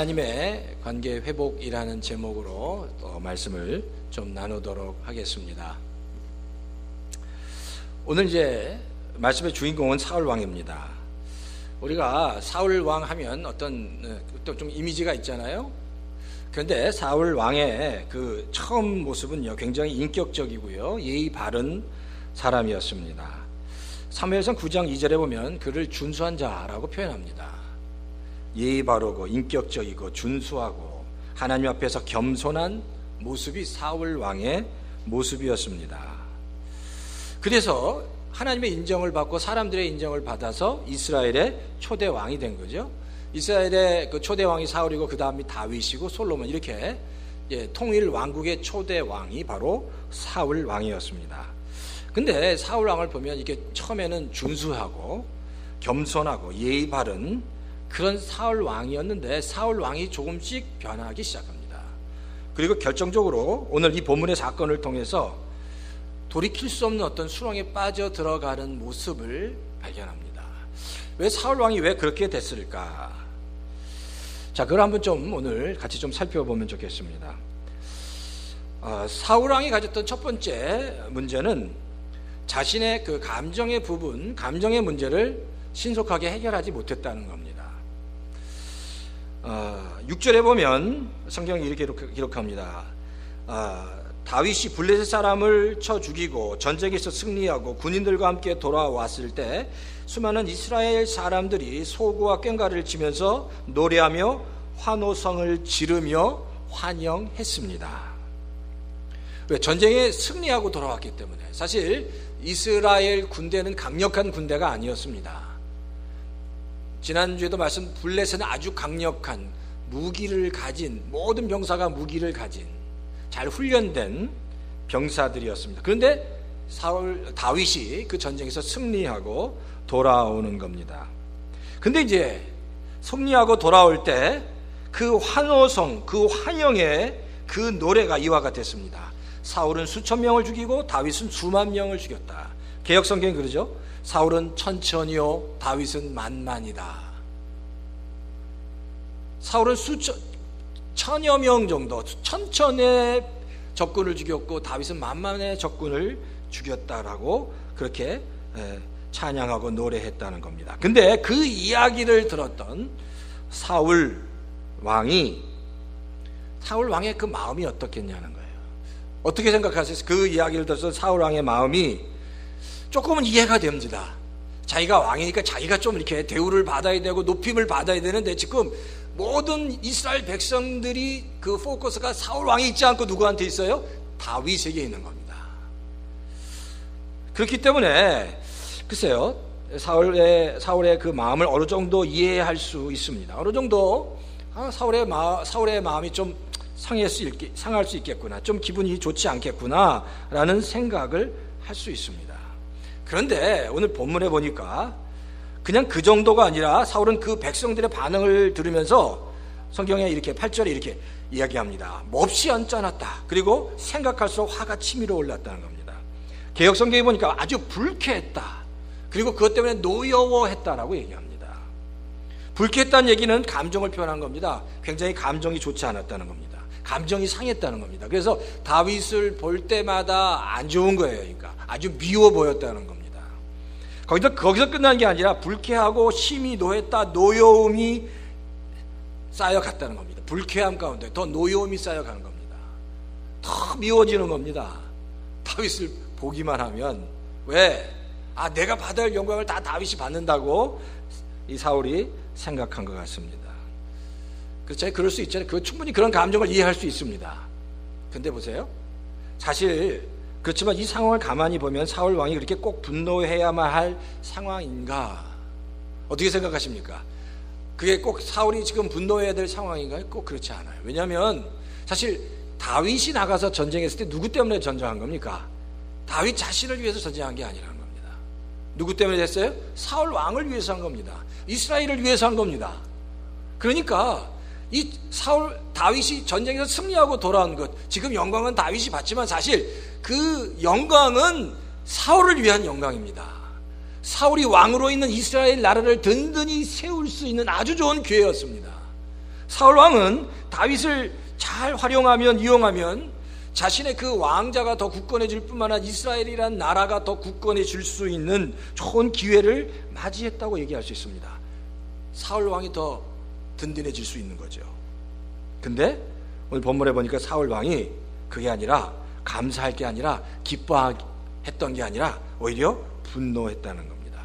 하나님의 관계 회복이라는 제목으로 말씀을 좀 나누도록 하겠습니다. 오늘 이제 말씀의 주인공은 사울 왕입니다. 우리가 사울 왕 하면 어떤 좀 이미지가 있잖아요. 그런데 사울 왕의 그 처음 모습은요, 굉장히 인격적이고요, 예의 바른 사람이었습니다. 사무엘상 9장 2절에 보면 그를 준수한 자라고 표현합니다. 예의 바르고 인격적이고 준수하고 하나님 앞에서 겸손한 모습이 사울 왕의 모습이었습니다. 그래서 하나님의 인정을 받고 사람들의 인정을 받아서 이스라엘의 초대 왕이 된 거죠. 이스라엘의 그 초대 왕이 사울이고 그 다음이 다윗이고 솔로몬, 이렇게 통일 왕국의 초대 왕이 바로 사울 왕이었습니다. 근데 사울 왕을 보면 이게 처음에는 준수하고 겸손하고 예의 바른 그런 사울 왕이었는데 사울 왕이 조금씩 변하기 시작합니다. 그리고 결정적으로 오늘 이 본문의 사건을 통해서 돌이킬 수 없는 어떤 수렁에 빠져 들어가는 모습을 발견합니다. 왜 사울 왕이 왜 그렇게 됐을까? 자, 그걸 한번 좀 오늘 같이 좀 살펴보면 좋겠습니다. 사울 왕이 가졌던 첫 번째 문제는 자신의 그 감정의 부분, 감정의 문제를 신속하게 해결하지 못했다는 겁니다. 6절에 보면 성경이 이렇게 기록합니다. 다윗이 블레셋 사람을 쳐 죽이고 전쟁에서 승리하고 군인들과 함께 돌아왔을 때 수많은 이스라엘 사람들이 소고와 꽹과를 치면서 노래하며 환호성을 지르며 환영했습니다. 왜? 전쟁에 승리하고 돌아왔기 때문에. 사실 이스라엘 군대는 강력한 군대가 아니었습니다. 지난주에도 말씀, 블레셋은 아주 강력한 무기를 가진, 모든 병사가 무기를 가진 잘 훈련된 병사들이었습니다. 그런데 다윗이 그 전쟁에서 승리하고 돌아오는 겁니다. 근데 이제 승리하고 돌아올 때 그 환호성, 그 환영의 그 노래가 이와 같았습니다. 사울은 수천 명을 죽이고 다윗은 수만 명을 죽였다. 개역 성경이 그러죠. 사울은 천천히요, 다윗은 만만이다. 사울은 천여 명 정도, 천천의 적군을 죽였고 다윗은 만만의 적군을 죽였다라고 그렇게 찬양하고 노래했다는 겁니다. 근데 그 이야기를 들었던 사울 왕의 그 마음이 어떻겠냐는 거예요. 어떻게 생각하세요? 그 이야기를 들어서 사울 왕의 마음이 조금은 이해가 됩니다. 자기가 왕이니까 자기가 좀 이렇게 대우를 받아야 되고 높임을 받아야 되는데 지금 모든 이스라엘 백성들이 그 포커스가 사울 왕이 있지 않고 누구한테 있어요? 다윗에게 있는 겁니다. 그렇기 때문에 글쎄요, 사울의 그 마음을 어느 정도 이해할 수 있습니다. 어느 정도 사울의 마음이 좀 상할 수 있겠구나, 좀 기분이 좋지 않겠구나 라는 생각을 할 수 있습니다. 그런데 오늘 본문에 보니까 그냥 그 정도가 아니라 사울은 그 백성들의 반응을 들으면서 성경에 이렇게 8절에 이렇게 이야기합니다. 몹시 언짢았다. 그리고 생각할수록 화가 치밀어 올랐다는 겁니다. 개역 성경에 보니까 아주 불쾌했다. 그리고 그것 때문에 노여워했다라고 얘기합니다. 불쾌했다는 얘기는 감정을 표현한 겁니다. 굉장히 감정이 좋지 않았다는 겁니다. 감정이 상했다는 겁니다. 그래서 다윗을 볼 때마다 안 좋은 거예요. 그러니까 아주 미워 보였다는 겁니다. 거기서 끝난 게 아니라 불쾌하고 심히 노했다, 노여움이 쌓여갔다는 겁니다. 불쾌함 가운데 더 노여움이 쌓여가는 겁니다. 더 미워지는 겁니다. 다윗을 보기만 하면. 왜? 내가 받아야 할 영광을 다 다윗이 받는다고 이 사울이 생각한 것 같습니다. 그렇죠? 그럴 수 있잖아요. 충분히 그런 감정을 이해할 수 있습니다. 근데 보세요, 사실 그렇지만 이 상황을 가만히 보면 사울 왕이 그렇게 꼭 분노해야만 할 상황인가? 어떻게 생각하십니까? 그게 꼭 사울이 지금 분노해야 될 상황인가요? 꼭 그렇지 않아요. 왜냐하면 사실 다윗이 나가서 전쟁했을 때 누구 때문에 전쟁한 겁니까? 다윗 자신을 위해서 전쟁한 게 아니라는 겁니다. 누구 때문에 됐어요? 사울 왕을 위해서 한 겁니다. 이스라엘을 위해서 한 겁니다. 그러니까 이 다윗이 전쟁에서 승리하고 돌아온 것, 지금 영광은 다윗이 받지만 사실 그 영광은 사울을 위한 영광입니다. 사울이 왕으로 있는 이스라엘 나라를 든든히 세울 수 있는 아주 좋은 기회였습니다. 사울 왕은 다윗을 잘 활용하면 이용하면 자신의 그 왕자가 더 굳건해질 뿐만 아니라 이스라엘이라는 나라가 더 굳건해질 수 있는 좋은 기회를 맞이했다고 얘기할 수 있습니다. 사울 왕이 더 든든해질 수 있는 거죠. 근데 오늘 본문에 보니까 사울 왕이 그게 아니라 감사할 게 아니라 기뻐했던 게 아니라 오히려 분노했다는 겁니다.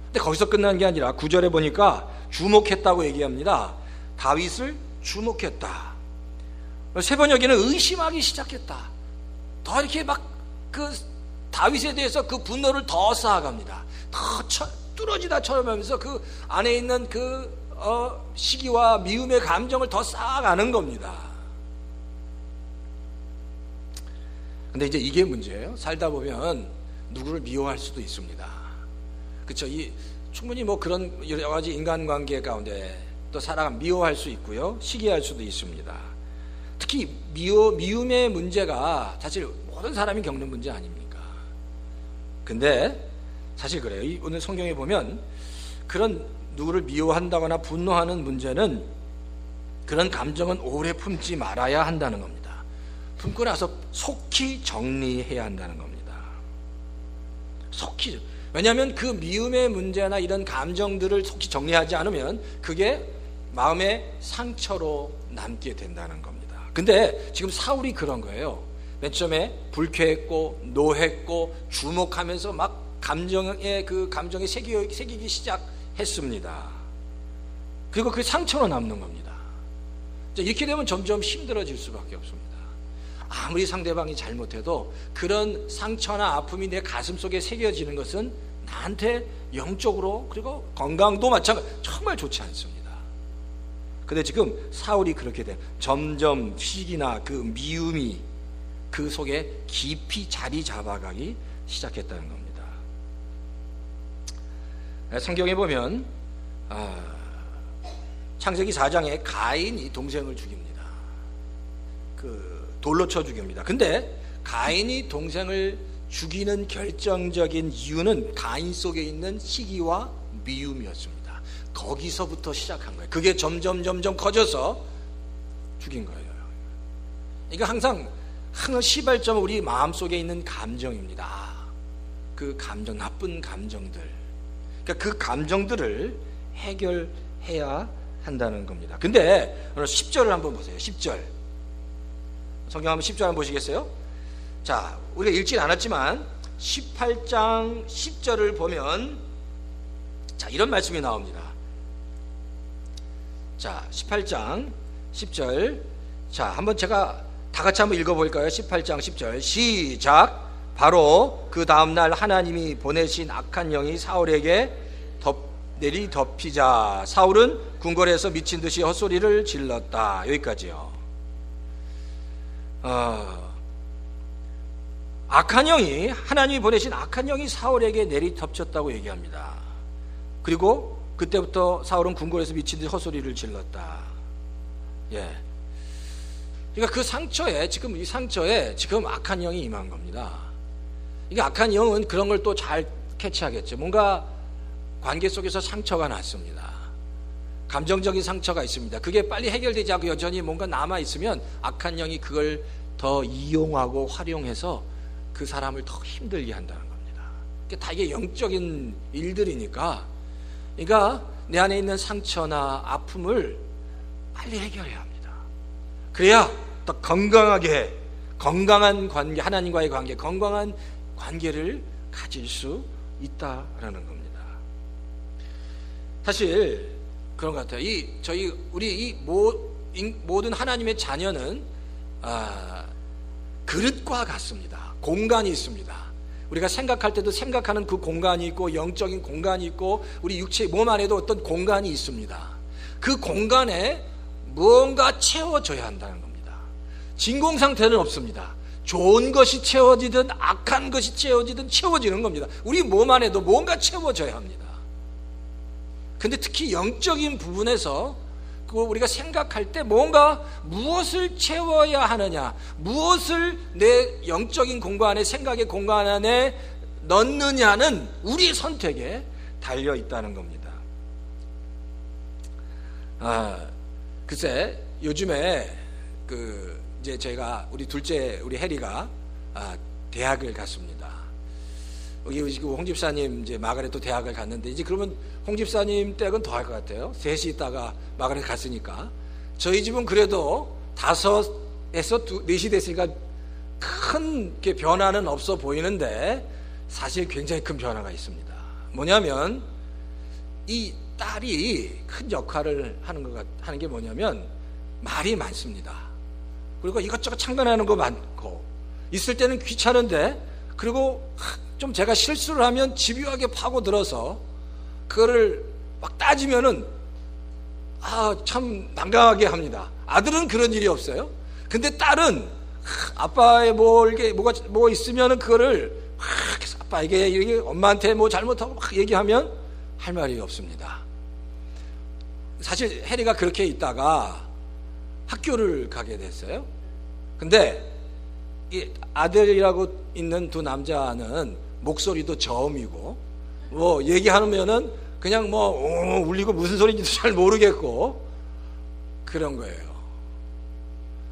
근데 거기서 끝난 게 아니라 9절에 보니까 주목했다고 얘기합니다. 다윗을 주목했다. 세 번역에는 의심하기 시작했다. 더 이렇게 막 그 다윗에 대해서 그 분노를 더 쌓아갑니다. 더 뚫어지다 쳐내면서 그 안에 있는 그 시기와 미움의 감정을 더 쌓아가는 겁니다. 근데 이제 이게 문제예요. 살다 보면 누구를 미워할 수도 있습니다. 그렇죠? 충분히 뭐 그런 여러 가지 인간관계 가운데 또 사람 미워할 수 있고요, 시기할 수도 있습니다. 특히 미움의 문제가 사실 모든 사람이 겪는 문제 아닙니까? 근데 사실 그래요. 오늘 성경에 보면 그런 누구를 미워한다거나 분노하는 문제는 그런 감정은 오래 품지 말아야 한다는 겁니다. 품고 나서 속히 정리해야 한다는 겁니다. 속히. 왜냐하면 그 미움의 문제나 이런 감정들을 속히 정리하지 않으면 그게 마음의 상처로 남게 된다는 겁니다. 근데 지금 사울이 그런 거예요. 맨 처음에 불쾌했고 노했고 주목하면서 막 감정에 새기기 시작했습니다. 그리고 그 상처로 남는 겁니다. 이렇게 되면 점점 힘들어질 수밖에 없습니다. 아무리 상대방이 잘못해도 그런 상처나 아픔이 내 가슴 속에 새겨지는 것은 나한테 영적으로 그리고 건강도 마찬가지 정말 좋지 않습니다. 근데 지금 사울이 그렇게 돼 점점 시기나 그 미움이 그 속에 깊이 자리 잡아가기 시작했다는 겁니다. 성경에 보면 창세기 4장에 가인이 동생을 죽입니다. 돌로 쳐 죽입니다. 근데 가인이 동생을 죽이는 결정적인 이유는 가인 속에 있는 시기와 미움이었습니다. 거기서부터 시작한 거예요. 그게 점점 커져서 죽인 거예요. 이거 항상 시발점은 우리 마음속에 있는 감정입니다. 그 감정, 나쁜 감정들, 그러니까 그 감정들을 해결해야 한다는 겁니다. 근데 오늘 10절을 한번 보세요. 10절 성경 한번 10절 한번 보시겠어요? 자, 우리가 읽진 않았지만 18장 10절을 보면 자, 이런 말씀이 나옵니다. 자, 18장 10절. 자, 한번 제가 다 같이 한번 읽어볼까요? 18장 10절 시작. 바로 그 다음날 하나님이 보내신 악한 영이 사울에게 내리 덮이자 사울은 궁궐에서 미친 듯이 헛소리를 질렀다. 여기까지요. 악한 영이, 하나님이 보내신 악한 영이 사울에게 내리 덮쳤다고 얘기합니다. 그리고 그때부터 사울은 궁궐에서 미친 듯이 헛소리를 질렀다. 예. 그러니까 그 상처에, 지금 이 상처에 지금 악한 영이 임한 겁니다. 이게 악한 영은 그런 걸 또 잘 캐치하겠죠. 뭔가 관계 속에서 상처가 났습니다. 감정적인 상처가 있습니다. 그게 빨리 해결되지 않고 여전히 뭔가 남아있으면 악한 영이 그걸 더 이용하고 활용해서 그 사람을 더 힘들게 한다는 겁니다. 다 이게 영적인 일들이니까, 그러니까 내 안에 있는 상처나 아픔을 빨리 해결해야 합니다. 그래야 더 건강한 관계, 하나님과의 관계, 건강한 관계를 가질 수 있다라는 겁니다. 사실 그런 것 같아요. 우리 모든 하나님의 자녀는 그릇과 같습니다. 공간이 있습니다. 우리가 생각할 때도 생각하는 그 공간이 있고, 영적인 공간이 있고, 우리 육체 몸 안에도 어떤 공간이 있습니다. 그 공간에 무언가 채워져야 한다는 겁니다. 진공 상태는 없습니다. 좋은 것이 채워지든 악한 것이 채워지든 채워지는 겁니다. 우리 몸 안에도 뭔가 채워져야 합니다. 근데 특히 영적인 부분에서 우리가 생각할 때 뭔가 무엇을 채워야 하느냐, 무엇을 내 영적인 공간에, 생각의 공간 안에 넣느냐는 우리의 선택에 달려 있다는 겁니다. 글쎄, 요즘에 이제 제가 우리 둘째 우리 해리가 대학을 갔습니다. 여기 지금 홍 집사님 이제 마가렛도 대학을 갔는데, 이제 그러면 홍 집사님 댁은 더 할 것 같아요. 셋이 있다가 마가렛 갔으니까. 저희 집은 그래도 5에서 4시 됐으니까 큰 변화는 없어 보이는데, 사실 굉장히 큰 변화가 있습니다. 뭐냐면 이 딸이 큰 역할을 하는 게 뭐냐면 말이 많습니다. 그리고 이것저것 참관하는 거 많고, 있을 때는 귀찮은데, 그리고 좀 제가 실수를 하면 집요하게 파고들어서 그거를 막 따지면은 참 난감하게 합니다. 아들은 그런 일이 없어요. 근데 딸은 아빠의 뭐가 있으면은 그거를 아빠에게 이게 엄마한테 뭐 잘못하고 막 얘기하면 할 말이 없습니다. 사실 해리가 그렇게 있다가 학교를 가게 됐어요. 근데 이 아들이라고 있는 두 남자는 목소리도 저음이고, 뭐 얘기하면은 그냥 뭐 울리고 무슨 소리인지도 잘 모르겠고 그런 거예요.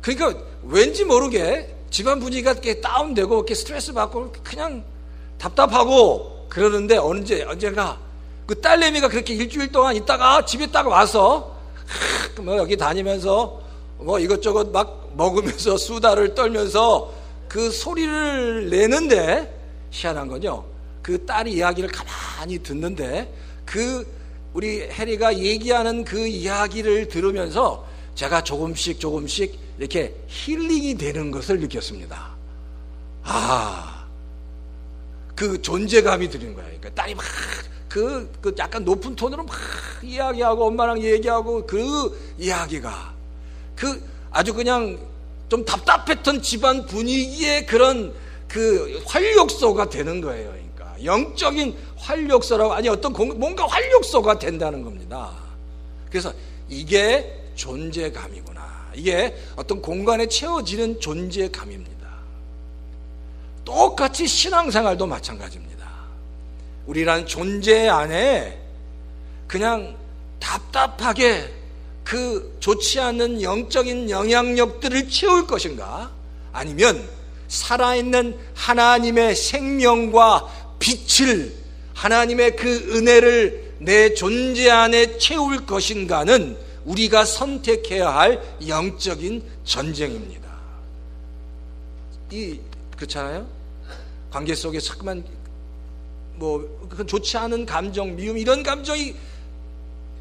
그러니까 왠지 모르게 집안 분위기가 이렇게 다운되고 이렇게 스트레스 받고 그냥 답답하고 그러는데, 언젠가 그 딸내미가 그렇게 일주일 동안 있다가 집에 딱 와서 뭐 여기 다니면서 뭐 이것저것 막 먹으면서 수다를 떨면서 그 소리를 내는데, 희한한 건요, 그 딸이 이야기를 가만히 듣는데 우리 해리가 얘기하는 그 이야기를 들으면서 제가 조금씩 이렇게 힐링이 되는 것을 느꼈습니다. 그 존재감이 드는 거예요. 그러니까 딸이 막 그 약간 높은 톤으로 막 이야기하고 엄마랑 얘기하고 그 이야기가 아주 그냥 좀 답답했던 집안 분위기의 그런 활력소가 되는 거예요. 그러니까 영적인 활력소라고, 아니 어떤 뭔가 활력소가 된다는 겁니다. 그래서 이게 존재감이구나. 이게 어떤 공간에 채워지는 존재감입니다. 똑같이 신앙생활도 마찬가지입니다. 우리란 존재 안에 그냥 답답하게 좋지 않은 영적인 영향력들을 채울 것인가, 아니면 살아있는 하나님의 생명과 빛을, 하나님의 그 은혜를 내 존재 안에 채울 것인가는 우리가 선택해야 할 영적인 전쟁입니다. 그렇잖아요? 관계 속에 자꾸만 좋지 않은 감정, 미움, 이런 감정이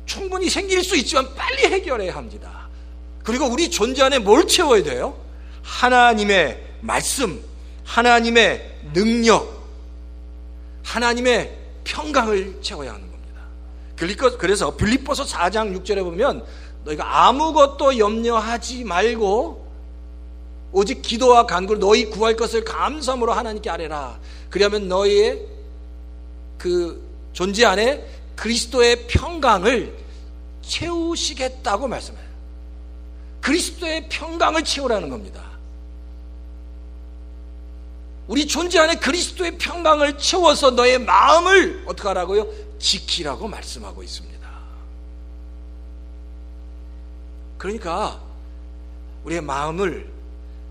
충분히 생길 수 있지만 빨리 해결해야 합니다. 그리고 우리 존재 안에 뭘 채워야 돼요? 하나님의 말씀, 하나님의 능력, 하나님의 평강을 채워야 하는 겁니다. 그래서 빌립보서 4장 6절에 보면 너희가 아무것도 염려하지 말고 오직 기도와 간구로 너희 구할 것을 감사함으로 하나님께 아뢰라. 그러면 너희의 그 존재 안에 그리스도의 평강을 채우시겠다고 말씀해요. 그리스도의 평강을 채우라는 겁니다. 우리 존재 안에 그리스도의 평강을 채워서 너의 마음을 어떻게 하라고요? 지키라고 말씀하고 있습니다. 그러니까 우리의 마음을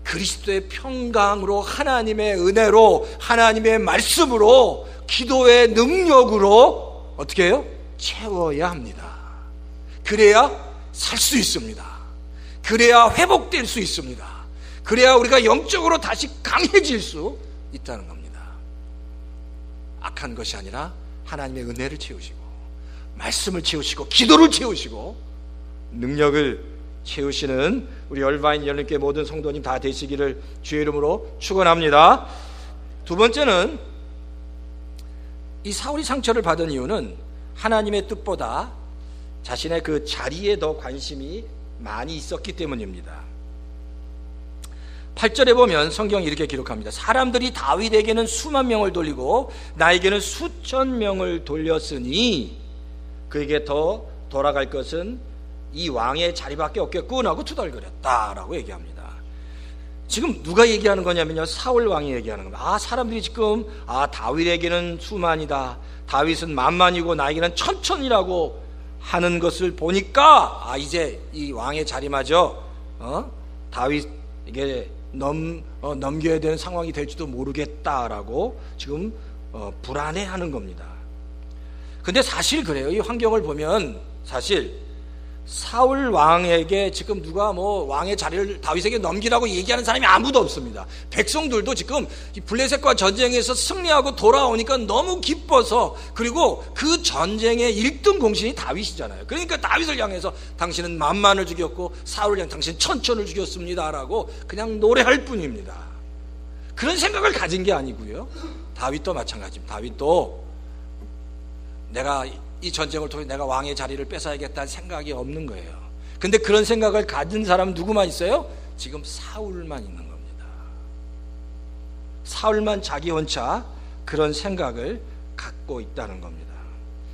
그리스도의 평강으로, 하나님의 은혜로, 하나님의 말씀으로, 기도의 능력으로 어떻게 해요? 채워야 합니다. 그래야 살 수 있습니다. 그래야 회복될 수 있습니다. 그래야 우리가 영적으로 다시 강해질 수 있다는 겁니다. 악한 것이 아니라 하나님의 은혜를 채우시고, 말씀을 채우시고, 기도를 채우시고, 능력을 채우시는 우리 얼바인 열림교회 모든 성도님 다 되시기를 주의 이름으로 축원합니다. 두 번째는, 이 사울이 상처를 받은 이유는 하나님의 뜻보다 자신의 그 자리에 더 관심이 많이 있었기 때문입니다. 8절에 보면 성경이 이렇게 기록합니다. 사람들이 다윗에게는 수만 명을 돌리고 나에게는 수천 명을 돌렸으니 그에게 더 돌아갈 것은 이 왕의 자리밖에 없겠군 하고 투덜거렸다라고 얘기합니다. 지금 누가 얘기하는 거냐면요, 사울 왕이 얘기하는 겁니다. 사람들이 지금 다윗에게는 수만이다, 다윗은 만만이고 나에게는 천천이라고 하는 것을 보니까 이제 이 왕의 자리마저 다윗에게 넘겨야 되는 상황이 될지도 모르겠다라고 지금 불안해하는 겁니다. 근데 사실 그래요. 이 환경을 보면 사실 사울 왕에게 지금 누가 왕의 자리를 다윗에게 넘기라고 얘기하는 사람이 아무도 없습니다. 백성들도 지금 블레셋과 전쟁에서 승리하고 돌아오니까 너무 기뻐서, 그리고 그 전쟁의 1등 공신이 다윗이잖아요. 그러니까 다윗을 향해서 당신은 만만을 죽였고 사울을 향해 당신 천천을 죽였습니다 라고 그냥 노래할 뿐입니다. 그런 생각을 가진 게 아니고요. 다윗도 마찬가지입니다. 다윗도 내가 이 전쟁을 통해 내가 왕의 자리를 뺏어야겠다는 생각이 없는 거예요. 근데 그런 생각을 가진 사람은 누구만 있어요? 지금 사울만 있는 겁니다. 사울만 자기 혼자 그런 생각을 갖고 있다는 겁니다.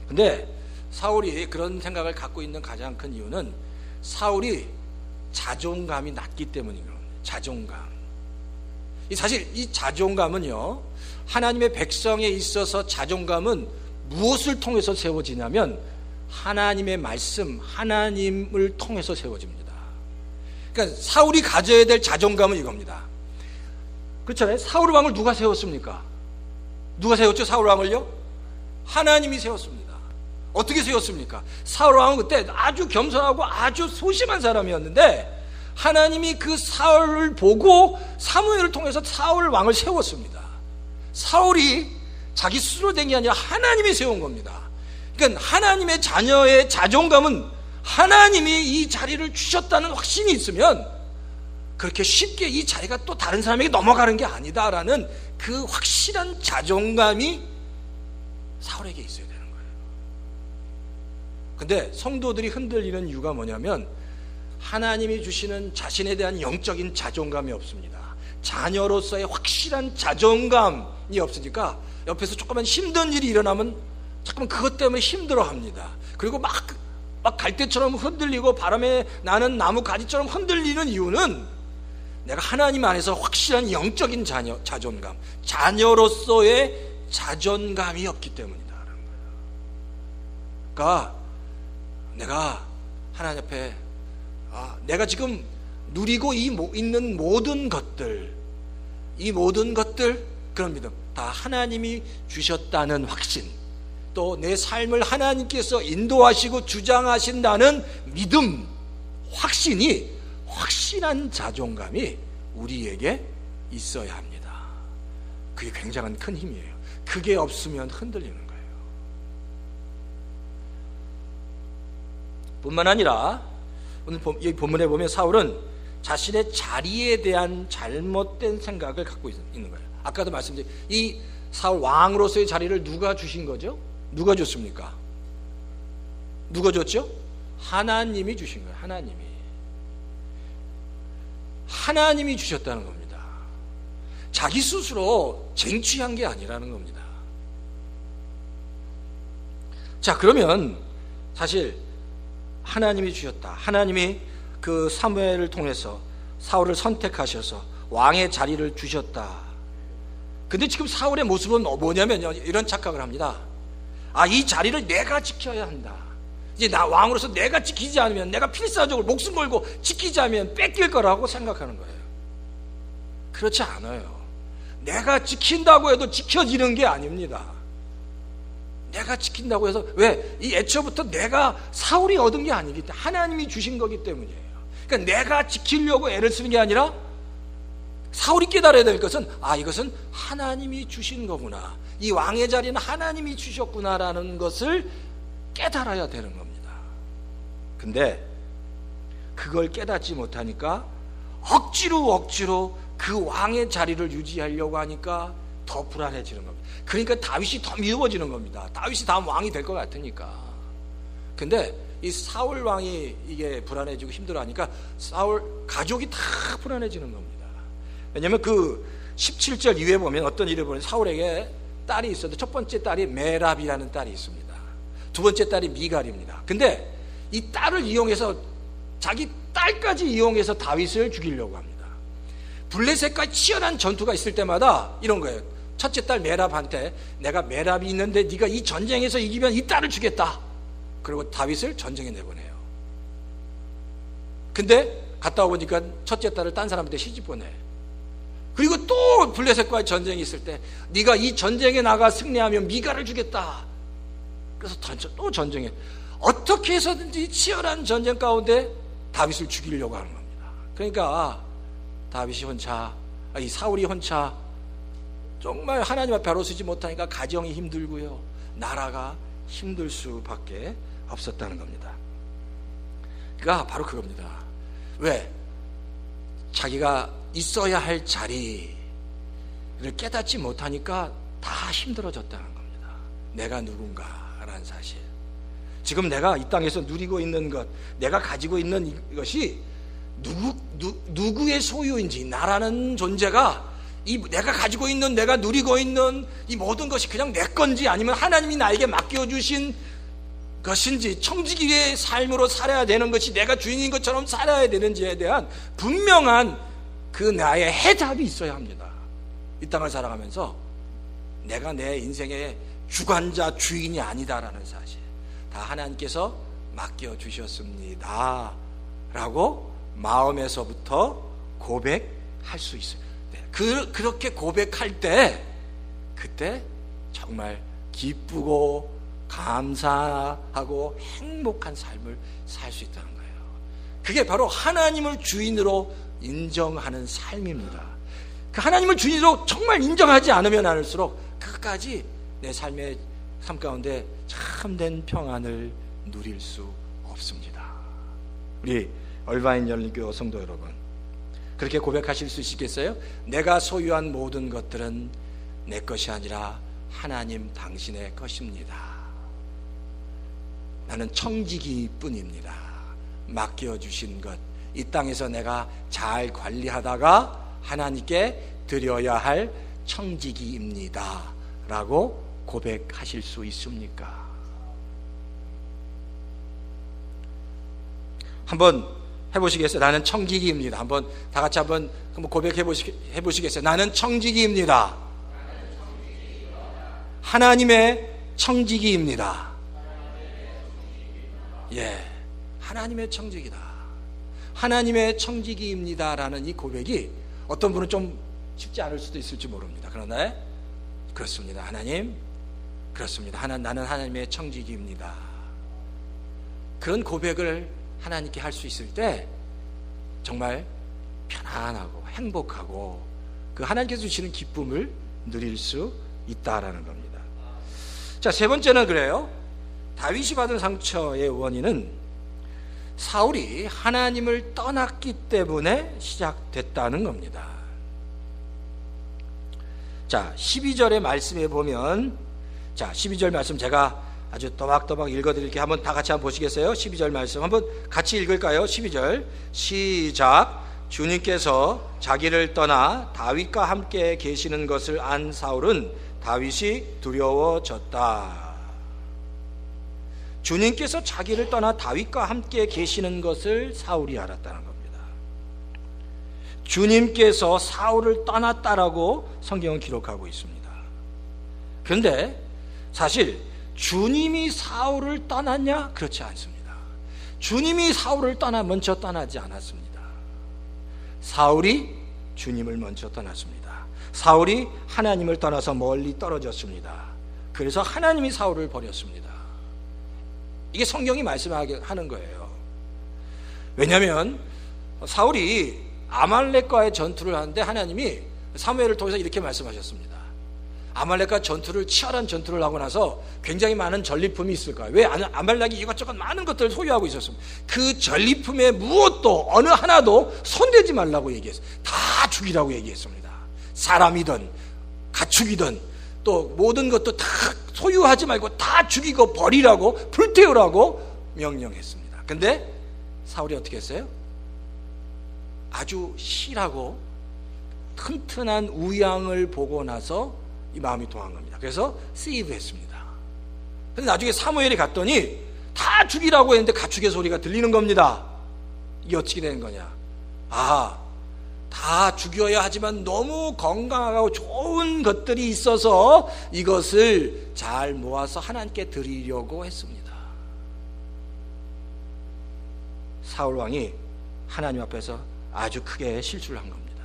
근데 사울이 그런 생각을 갖고 있는 가장 큰 이유는 사울이 자존감이 낮기 때문인 겁니다. 자존감. 사실 이 자존감은요, 하나님의 백성에 있어서 자존감은 무엇을 통해서 세워지냐면 하나님의 말씀, 하나님을 통해서 세워집니다. 그러니까 사울이 가져야 될 자존감은 이겁니다. 그렇잖아요. 사울 왕을 누가 세웠습니까? 누가 세웠죠? 사울 왕을요? 하나님이 세웠습니다. 어떻게 세웠습니까? 사울 왕은 그때 아주 겸손하고 아주 소심한 사람이었는데 하나님이 그 사울을 보고 사무엘을 통해서 사울 왕을 세웠습니다. 사울이 자기 스스로 된 게 아니라 하나님이 세운 겁니다. 그러니까 하나님의 자녀의 자존감은 하나님이 이 자리를 주셨다는 확신이 있으면 그렇게 쉽게 이 자리가 또 다른 사람에게 넘어가는 게 아니다라는 그 확실한 자존감이 사울에게 있어야 되는 거예요. 근데 성도들이 흔들리는 이유가 뭐냐면 하나님이 주시는 자신에 대한 영적인 자존감이 없습니다. 자녀로서의 확실한 자존감이 없으니까 옆에서 조금만 힘든 일이 일어나면 잠깐만 그것 때문에 힘들어합니다. 그리고 막 갈대처럼 흔들리고 바람에 나는 나무 가지처럼 흔들리는 이유는 내가 하나님 안에서 확실한 영적인 자존감, 자녀로서의 자존감이 없기 때문이다라는 거예요. 그러니까 내가 하나님 앞에 내가 지금 누리고 있는 모든 것들, 이 모든 것들, 그런 믿음 다 하나님이 주셨다는 확신, 또 내 삶을 하나님께서 인도하시고 주장하신다는 믿음, 확신이, 확실한 자존감이 우리에게 있어야 합니다. 그게 굉장한 큰 힘이에요. 그게 없으면 흔들리는 거예요. 뿐만 아니라 오늘 이 본문에 보면 사울은 자신의 자리에 대한 잘못된 생각을 갖고 있는 거예요. 아까도 말씀드린 이 사울 왕으로서의 자리를 누가 주신 거죠? 누가 줬습니까? 누가 줬죠? 하나님이 주신 거예요. 하나님이 주셨다는 겁니다. 자기 스스로 쟁취한 게 아니라는 겁니다. 자, 그러면 사실 하나님이 주셨다. 하나님이 그 사무엘을 통해서 사울을 선택하셔서 왕의 자리를 주셨다. 근데 지금 사울의 모습은 뭐냐면요, 이런 착각을 합니다. 이 자리를 내가 지켜야 한다. 이제 나 왕으로서 내가 지키지 않으면, 내가 필사적으로 목숨 걸고 지키지 않으면 뺏길 거라고 생각하는 거예요. 그렇지 않아요. 내가 지킨다고 해도 지켜지는 게 아닙니다. 내가 지킨다고 해서, 왜? 이 애초부터 내가 사울이 얻은 게 아니기 때문에 하나님이 주신 거기 때문이에요. 그러니까 내가 지키려고 애를 쓰는 게 아니라 사울이 깨달아야 될 것은 이것은 하나님이 주신 거구나, 이 왕의 자리는 하나님이 주셨구나라는 것을 깨달아야 되는 겁니다. 근데 그걸 깨닫지 못하니까 억지로 그 왕의 자리를 유지하려고 하니까 더 불안해지는 겁니다. 그러니까 다윗이 더 미워지는 겁니다. 다윗이 다음 왕이 될 것 같으니까. 근데 이 사울 왕이 이게 불안해지고 힘들어하니까 사울 가족이 다 불안해지는 겁니다. 왜냐하면 그 17절 이후에 보면 어떤 일을 보면 사울에게 딸이 있었는데 첫 번째 딸이 메랍이라는 딸이 있습니다. 두 번째 딸이 미갈입니다. 근데 이 딸을 이용해서 자기 딸까지 이용해서 다윗을 죽이려고 합니다. 블레셋과 치열한 전투가 있을 때마다 이런 거예요. 첫째 딸 메랍한테 내가 메랍이 있는데 네가 이 전쟁에서 이기면 이 딸을 주겠다. 그리고 다윗을 전쟁에 내보내요. 근데 갔다 오보니까 첫째 딸을 딴 사람한테 시집 보내. 그리고 또 블레셋과의 전쟁이 있을 때 네가 이 전쟁에 나가 승리하면 미가를 주겠다. 그래서 또 전쟁에, 어떻게 해서든지 치열한 전쟁 가운데 다윗을 죽이려고 하는 겁니다. 그러니까 다윗이 혼자, 이 사울이 혼자 정말 하나님 앞에 바로서지 못하니까 가정이 힘들고요, 나라가 힘들 수밖에 없었다는 겁니다. 그러니까 바로 그겁니다. 왜? 자기가 있어야 할 자리를 깨닫지 못하니까 다 힘들어졌다는 겁니다. 내가 누군가라는 사실, 지금 내가 이 땅에서 누리고 있는 것, 내가 가지고 있는 이것이 누구의 소유인지, 나라는 존재가 내가 가지고 있는, 내가 누리고 있는 이 모든 것이 그냥 내 건지, 아니면 하나님이 나에게 맡겨주신 것인지, 청지기의 삶으로 살아야 되는 것이 내가 주인인 것처럼 살아야 되는지에 대한 분명한 그 나의 해답이 있어야 합니다. 이 땅을 살아가면서 내가 내 인생의 주관자, 주인이 아니다라는 사실, 다 하나님께서 맡겨주셨습니다 라고 마음에서부터 고백할 수 있어요. 그렇게 고백할 때, 그때 정말 기쁘고 감사하고 행복한 삶을 살 수 있다는 거예요. 그게 바로 하나님을 주인으로 인정하는 삶입니다. 그 하나님을 주인으로 정말 인정하지 않으면 않을수록 끝까지 내 삶 가운데 참된 평안을 누릴 수 없습니다. 우리 얼바인 열린교회 성도 여러분, 그렇게 고백하실 수 있겠어요? 내가 소유한 모든 것들은 내 것이 아니라 하나님 당신의 것입니다. 나는 청지기뿐입니다. 맡겨주신 것, 이 땅에서 내가 잘 관리하다가 하나님께 드려야 할 청지기입니다 라고 고백하실 수 있습니까? 한번 해보시겠어요? 나는 청지기입니다. 한번 다 같이 한번 고백해 보시겠어요? 나는 청지기입니다. 하나님의 청지기입니다. 예, 하나님의 청지기다. 하나님의 청지기입니다라는 이 고백이 어떤 분은 좀 쉽지 않을 수도 있을지 모릅니다. 그러나 그렇습니다. 하나님, 그렇습니다. 나는 하나님의 청지기입니다. 그런 고백을 하나님께 할 수 있을 때 정말 편안하고 행복하고 그 하나님께서 주시는 기쁨을 누릴 수 있다라는 겁니다. 자, 세 번째는 그래요. 다윗이 받은 상처의 원인은 사울이 하나님을 떠났기 때문에 시작됐다는 겁니다. 자, 12절의 말씀에 보면, 자, 12절 말씀 제가 아주 또박또박 읽어드릴게요. 한번 다 같이 한번 보시겠어요? 12절 말씀 한번 같이 읽을까요? 12절 시작. 주님께서 자기를 떠나 다윗과 함께 계시는 것을 안 사울은 다윗이 두려워졌다. 주님께서 자기를 떠나 다윗과 함께 계시는 것을 사울이 알았다는 겁니다. 주님께서 사울을 떠났다라고 성경은 기록하고 있습니다. 그런데 사실 주님이 사울을 떠났냐? 그렇지 않습니다. 주님이 사울을 먼저 떠나지 않았습니다. 사울이 주님을 먼저 떠났습니다. 사울이 하나님을 떠나서 멀리 떨어졌습니다. 그래서 하나님이 사울을 버렸습니다. 이게 성경이 말씀하는 거예요. 왜냐하면 사울이 아말렉과의 전투를 하는데 하나님이 사무엘을 통해서 이렇게 말씀하셨습니다. 아말렉과 치열한 전투를 하고 나서 굉장히 많은 전리품이 있을 거예요. 왜? 아말렉이 이것저것 많은 것들을 소유하고 있었습니다. 그 전리품에 무엇도 어느 하나도 손대지 말라고 얘기했어요. 다 죽이라고 얘기했습니다. 사람이든 가축이든 또 모든 것도 다 소유하지 말고 다 죽이고 버리라고, 불태우라고 명령했습니다. 근데 사울이 어떻게 했어요? 아주 실하고 튼튼한 우양을 보고 나서 이 마음이 동한 겁니다. 그래서 세이브했습니다. 근데 나중에 사무엘이 갔더니 다 죽이라고 했는데 가축의 소리가 들리는 겁니다. 이게 어떻게 되는 거냐? 다 죽여야 하지만 너무 건강하고 좋은 것들이 있어서 이것을 잘 모아서 하나님께 드리려고 했습니다. 사울 왕이 하나님 앞에서 아주 크게 실수를 한 겁니다.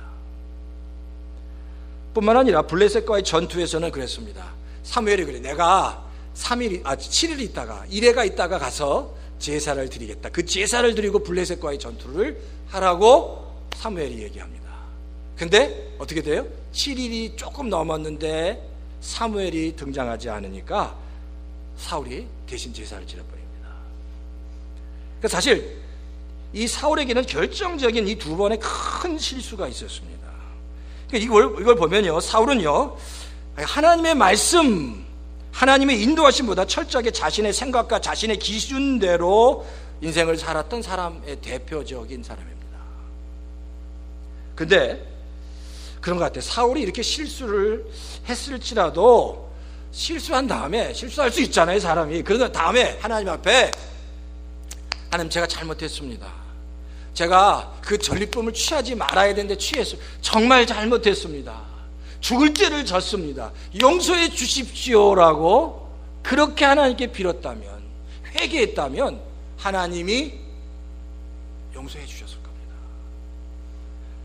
뿐만 아니라 블레셋과의 전투에서는 그랬습니다. 사무엘이 그래, 내가 7일 있다가 1회가 있다가 가서 제사를 드리겠다. 그 제사를 드리고 블레셋과의 전투를 하라고 사무엘이 얘기합니다. 근데 어떻게 돼요? 7일이 조금 넘었는데 사무엘이 등장하지 않으니까 사울이 대신 제사를 지내버립니다. 그러니까 사실 이 사울에게는 결정적인 이 두 번의 큰 실수가 있었습니다. 그러니까 이걸 보면요, 사울은요, 하나님의 말씀, 하나님의 인도하심보다 철저하게 자신의 생각과 자신의 기준대로 인생을 살았던 사람의 대표적인 사람입니다. 근데 그런 것 같아요. 사울이 이렇게 실수를 했을지라도 실수한 다음에, 실수할 수 있잖아요, 사람이. 그러다 다음에 하나님 앞에, 하나님, 제가 잘못했습니다. 제가 그 전리품을 취하지 말아야 되는데 취했어요. 정말 잘못했습니다. 죽을 죄를 졌습니다. 용서해 주십시오라고 그렇게 하나님께 빌었다면, 회개했다면 하나님이 용서해 주셨을 겁니다.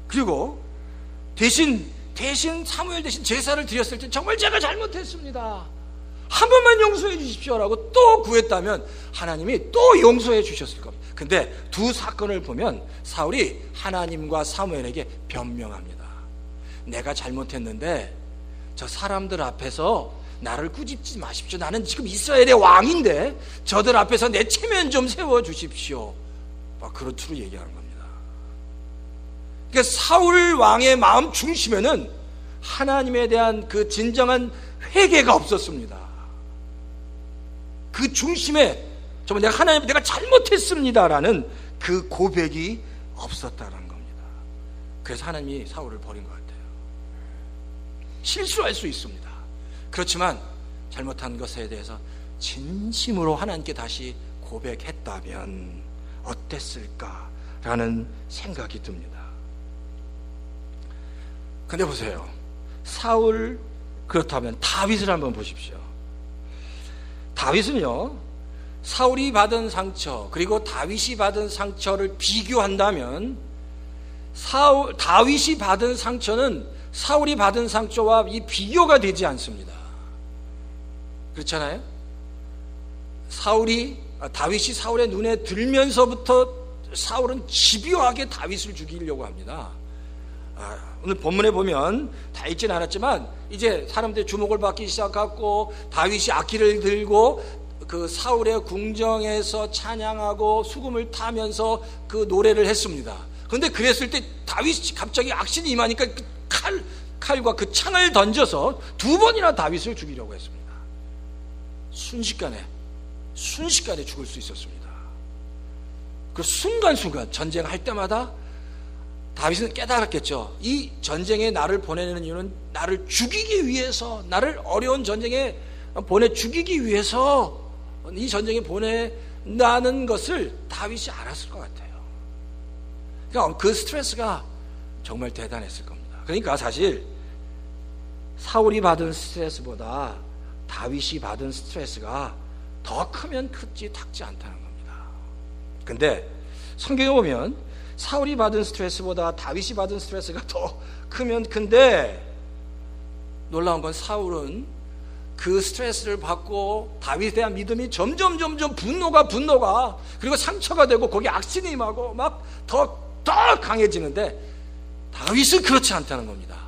그리고 대신 사무엘 대신 제사를 드렸을 때 정말 제가 잘못했습니다. 한 번만 용서해 주십시오라고 또 구했다면 하나님이 또 용서해 주셨을 겁니다. 근데 두 사건을 보면 사울이 하나님과 사무엘에게 변명합니다. 내가 잘못했는데 저 사람들 앞에서 나를 꾸짖지 마십시오. 나는 지금 이스라엘의 왕인데 저들 앞에서 내 체면 좀 세워주십시오. 막 그런 투로 얘기하는 겁니다. 그러니까 사울 왕의 마음 중심에는 하나님에 대한 그 진정한 회개가 없었습니다. 그 중심에 정말 내가 잘못했습니다라는 그 고백이 없었다는 겁니다. 그래서 하나님이 사울을 버린 것 같아요. 실수할 수 있습니다. 그렇지만 잘못한 것에 대해서 진심으로 하나님께 다시 고백했다면 어땠을까라는 생각이 듭니다. 근데 보세요, 사울, 그렇다면 다윗을 한번 보십시오. 다윗은요, 사울이 받은 상처 그리고 다윗이 받은 상처를 비교한다면 다윗이 받은 상처는 사울이 받은 상처와 이 비교가 되지 않습니다. 그렇잖아요? 다윗이 사울의 눈에 들면서부터 사울은 집요하게 다윗을 죽이려고 합니다. 오늘 본문에 보면 다 읽진 않았지만 이제 사람들의 주목을 받기 시작하고 다윗이 악기를 들고 그 사울의 궁정에서 찬양하고 수금을 타면서 그 노래를 했습니다. 그런데 그랬을 때 다윗이 갑자기 악신이 임하니까 그 칼과 그 창을 던져서 두 번이나 다윗을 죽이려고 했습니다. 순식간에 죽을 수 있었습니다. 그 순간순간 전쟁할 때마다 다윗은 깨달았겠죠. 이 전쟁에 나를 보내는 이유는 나를 죽이기 위해서, 나를 어려운 전쟁에 보내 죽이기 위해서 이 전쟁에 보낸다는 것을 다윗이 알았을 것 같아요. 그러니까 그 스트레스가 정말 대단했을 겁니다. 그러니까 사실 사울이 받은 스트레스보다 다윗이 받은 스트레스가 더 크면 크지 작지 않다는 겁니다. 근데 성경에 보면 사울이 받은 스트레스보다 다윗이 받은 스트레스가 더 크면 큰데, 놀라운 건 사울은 그 스트레스를 받고 다윗에 대한 믿음이 점점 분노가 그리고 상처가 되고 거기 악신이 임하고 막 더 강해지는데 다윗은 그렇지 않다는 겁니다.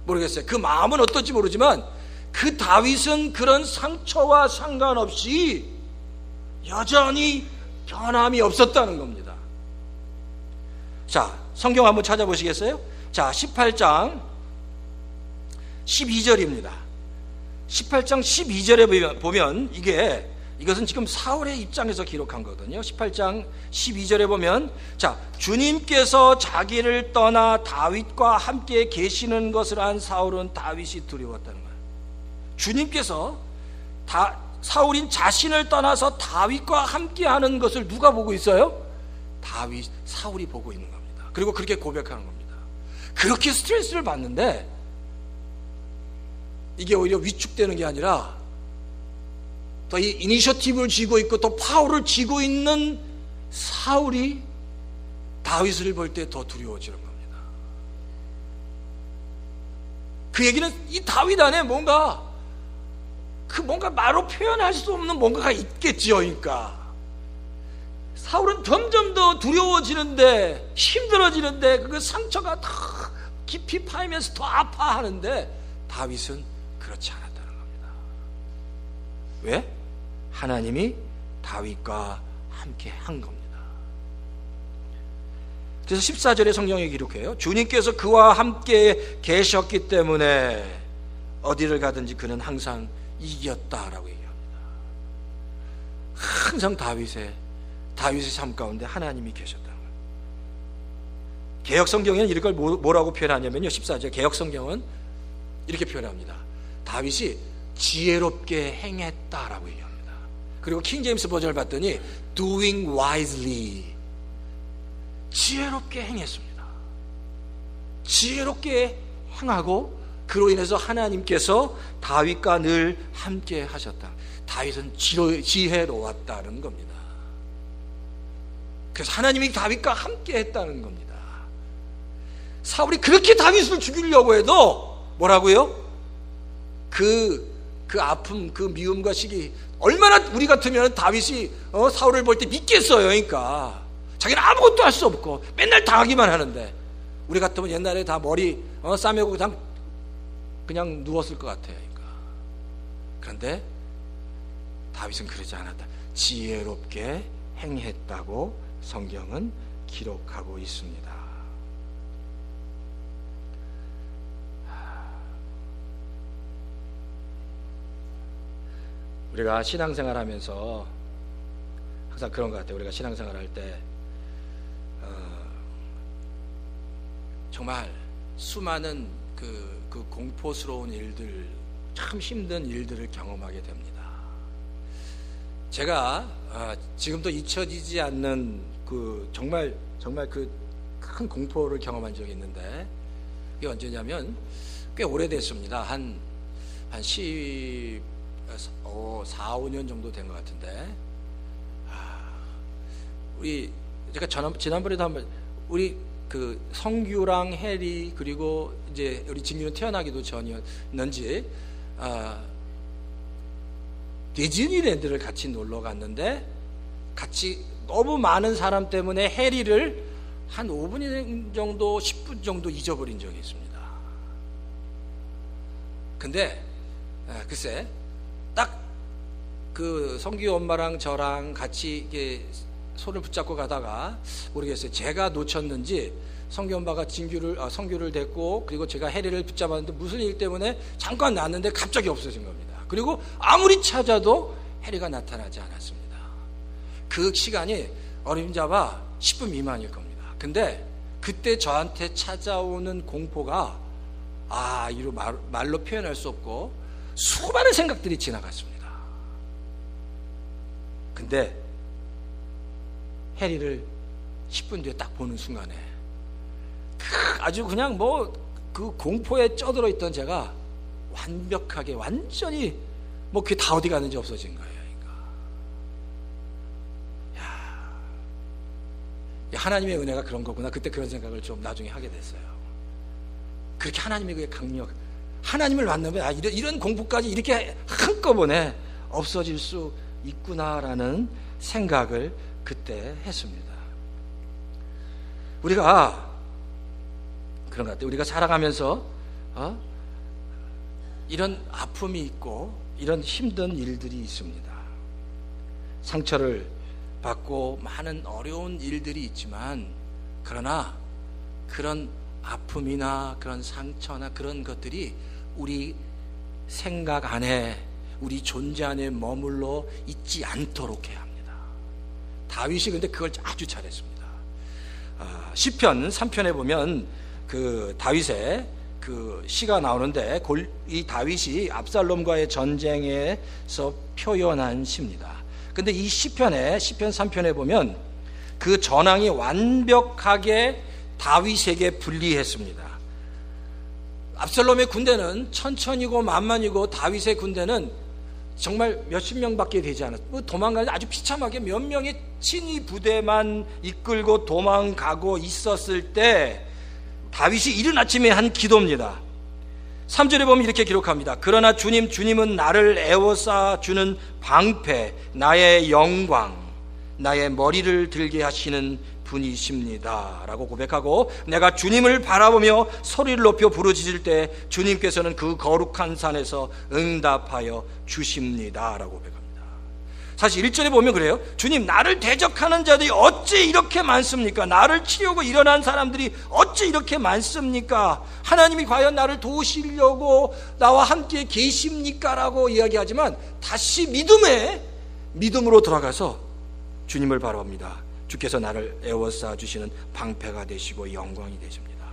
모르겠어요. 그 마음은 어떨지 모르지만 그 다윗은 그런 상처와 상관없이 여전히 변함이 없었다는 겁니다. 자, 성경 한번 찾아보시겠어요? 자, 18장 12절입니다. 18장 12절에 보면 이것은 지금 사울의 입장에서 기록한 거거든요. 18장 12절에 보면, 자, 주님께서 자기를 떠나 다윗과 함께 계시는 것을 안 사울은 다윗이 두려웠다는 거예요. 주님께서 사울인 자신을 떠나서 다윗과 함께 하는 것을 누가 보고 있어요? 사울이 보고 있는 겁니다. 그리고 그렇게 고백하는 겁니다. 그렇게 스트레스를 받는데 이게 오히려 위축되는 게 아니라 더 이 이니셔티브를 쥐고 있고 또 파워를 쥐고 있는 사울이 다윗을 볼 때 더 두려워지는 겁니다. 그 얘기는 이 다윗 안에 뭔가 말로 표현할 수 없는 뭔가가 있겠지요. 그러니까 사울은 점점 더 두려워지는데, 힘들어지는데, 그 상처가 더 깊이 파이면서 더 아파하는데, 다윗은 그렇지 않았다는 겁니다. 왜? 하나님이 다윗과 함께 한 겁니다. 그래서 14절에 성경에 기록해요. 주님께서 그와 함께 계셨기 때문에 어디를 가든지 그는 항상 이겼다라고 얘기합니다. 항상 다윗의 삶 가운데 하나님이 계셨다는 거예요. 개역 성경에는 이걸 뭐라고 표현하냐면요, 14절 개역 성경은 이렇게 표현합니다. 다윗이 지혜롭게 행했다라고 얘기합니다. 그리고 킹 제임스 버전을 봤더니 doing wisely, 지혜롭게 행했습니다. 지혜롭게 행하고 그로 인해서 하나님께서 다윗과 늘 함께 하셨다. 다윗은 지혜로웠다는 겁니다. 그래서 하나님이 다윗과 함께 했다는 겁니다. 사울이 그렇게 다윗을 죽이려고 해도 뭐라고요? 그 아픔, 그 미움과 시기, 얼마나 우리 같으면 다윗이 사울을 볼 때 믿겠어요. 그러니까 자기는 아무것도 할 수 없고 맨날 당하기만 하는데, 우리 같으면 옛날에 다 머리 싸매고 그냥 누웠을 것 같아요. 그러니까. 그런데 다윗은 그러지 않았다. 지혜롭게 행했다고 성경은 기록하고 있습니다. 우리가 신앙생활 하면서 항상 그런 것 같아요. 우리가 신앙생활 할 때 정말 수많은 그 공포스러운 일들, 참 힘든 일들을 경험하게 됩니다. 제가 지금도 잊혀지지 않는 정말 그 큰 공포를 경험한 적이 있는데, 이게 언제냐면 꽤 오래됐습니다. 한 4, 5년 정도 된 것 같은데, 제가 지난번에도 한번 우리 그 성규랑 해리, 그리고 이제 우리 진규는 태어나기도 전이었는지 디즈니랜드를 같이 놀러 갔는데, 같이 너무 많은 사람 때문에 해리를 한 5분 정도 10분 정도 잊어버린 적이 있습니다. 근데 글쎄 딱 그 성규 엄마랑 저랑 같이 이렇게 손을 붙잡고 가다가, 모르겠어요, 제가 놓쳤는지 성규 엄마가 성규를 데리고, 그리고 제가 해리를 붙잡았는데 무슨 일 때문에 잠깐 났는데 갑자기 없어진 겁니다. 그리고 아무리 찾아도 해리가 나타나지 않았습니다. 그 시간이 어림잡아 10분 미만일 겁니다. 근데 그때 저한테 찾아오는 공포가 이로 말로 표현할 수 없고 수많은 생각들이 지나갔습니다. 근데 해리를 10분 뒤에 딱 보는 순간에 아주 그냥 그 공포에 쪄들어 있던 제가 완벽하게 완전히 그게 다 어디 갔는지 없어진 거예요. 그러니까 하나님의 은혜가 그런 거구나. 그때 그런 생각을 좀 나중에 하게 됐어요. 그렇게 하나님의 그 강력, 하나님을 만나면 이런 공포까지 이렇게 한꺼번에 없어질 수 있구나라는 생각을 그때 했습니다. 우리가 그런 것 같아요. 우리가 살아가면서 이런 아픔이 있고 이런 힘든 일들이 있습니다. 상처를 받고 많은 어려운 일들이 있지만, 그러나 그런 아픔이나 그런 상처나 그런 것들이 우리 생각 안에, 우리 존재 안에 머물러 있지 않도록 해야 합니다. 다윗이 근데 그걸 아주 잘했습니다. 시편 3편에 보면 그 다윗의 그 시가 나오는데, 이 다윗이 압살롬과의 전쟁에서 표현한 시입니다. 근데 이 시편 3편에 보면 그 전황이 완벽하게 다윗에게 불리했습니다. 압살롬의 군대는 천천히고 만만이고, 다윗의 군대는 정말 몇십 명밖에 되지 않았어요. 도망가는 아주 비참하게 몇 명의 친위 부대만 이끌고 도망가고 있었을 때 다윗이 이른 아침에 한 기도입니다. 3절에 보면 이렇게 기록합니다. 그러나 주님은 나를 애워싸 주는 방패, 나의 영광, 나의 머리를 들게 하시는 분이십니다 라고 고백하고, 내가 주님을 바라보며 소리를 높여 부르짖을 때 주님께서는 그 거룩한 산에서 응답하여 주십니다 라고 고백합니다. 사실 1절에 보면 그래요. 주님, 나를 대적하는 자들이 어찌 이렇게 많습니까? 나를 치려고 일어난 사람들이 어찌 이렇게 많습니까? 하나님이 과연 나를 도우시려고 나와 함께 계십니까? 라고 이야기하지만 다시 믿음으로 돌아가서 주님을 바라봅니다. 주께서 나를 애워싸 주시는 방패가 되시고 영광이 되십니다.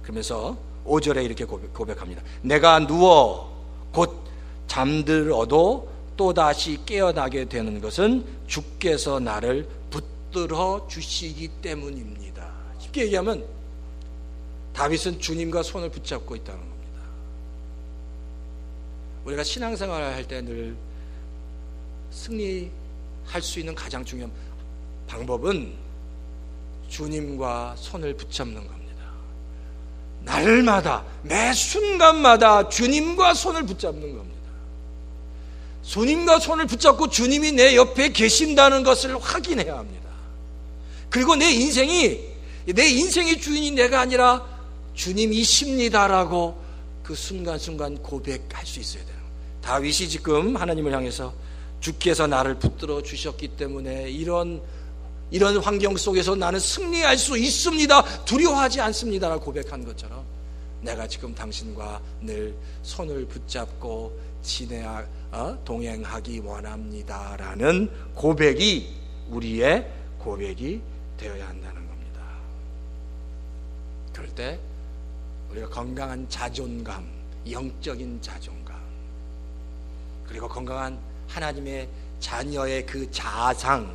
그러면서 5절에 이렇게 고백합니다. 내가 누워 곧 잠들어도 또다시 깨어나게 되는 것은 주께서 나를 붙들어 주시기 때문입니다. 쉽게 얘기하면 다윗은 주님과 손을 붙잡고 있다는 겁니다. 우리가 신앙생활을 할 때 늘 승리할 수 있는 가장 중요한 방법은 주님과 손을 붙잡는 겁니다. 날마다 매 순간마다 주님과 손을 붙잡는 겁니다. 주님과 손을 붙잡고 주님이 내 옆에 계신다는 것을 확인해야 합니다. 그리고 내 인생의 주인이 내가 아니라 주님이십니다라고 그 순간순간 고백할 수 있어야 돼요. 다윗이 지금 하나님을 향해서 주께서 나를 붙들어 주셨기 때문에 이런 환경 속에서 나는 승리할 수 있습니다, 두려워하지 않습니다라고 고백한 것처럼 내가 지금 당신과 늘 손을 붙잡고 동행하기 원합니다라는 고백이 우리의 고백이 되어야 한다는 겁니다. 그럴 때 우리가 건강한 자존감, 영적인 자존감, 그리고 건강한 하나님의 자녀의 그 자상,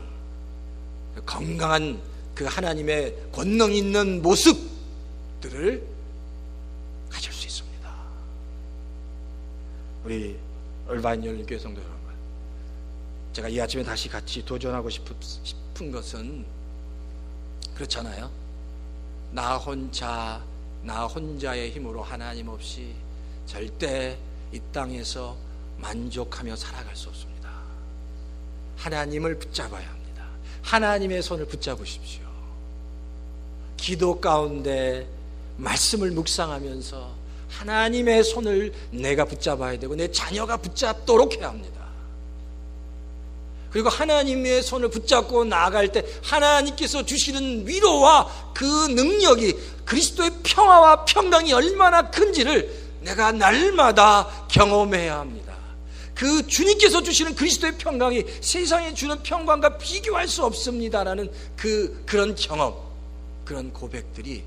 건강한 그 하나님의 권능 있는 모습들을 가질 수 있습니다. 우리 얼바인 열린교회 성도 여러분, 제가 이 아침에 다시 같이 도전하고 싶은 것은 그렇잖아요. 나 혼자의 힘으로 하나님 없이 절대 이 땅에서 만족하며 살아갈 수 없습니다. 하나님을 붙잡아야 합니다. 하나님의 손을 붙잡으십시오. 기도 가운데 말씀을 묵상하면서 하나님의 손을 내가 붙잡아야 되고 내 자녀가 붙잡도록 해야 합니다. 그리고 하나님의 손을 붙잡고 나아갈 때 하나님께서 주시는 위로와 그 능력이, 그리스도의 평화와 평강이 얼마나 큰지를 내가 날마다 경험해야 합니다. 그 주님께서 주시는 그리스도의 평강이 세상에 주는 평강과 비교할 수 없습니다라는 그런 경험, 그런 고백들이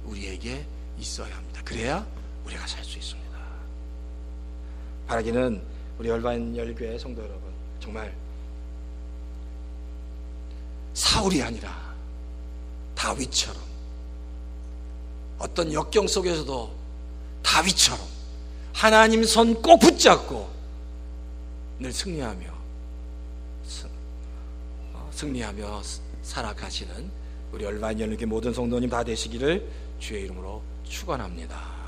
우리에게 있어야 합니다. 그래야 우리가 살 수 있습니다. 바라기는 우리 얼바인 열교회 성도 여러분, 정말 사울이 아니라 다윗처럼, 어떤 역경 속에서도 다윗처럼 하나님 손 꼭 붙잡고 늘 승리하며 살아가시는 우리 얼바인 열교회 모든 성도님 다 되시기를 주의 이름으로 축원합니다.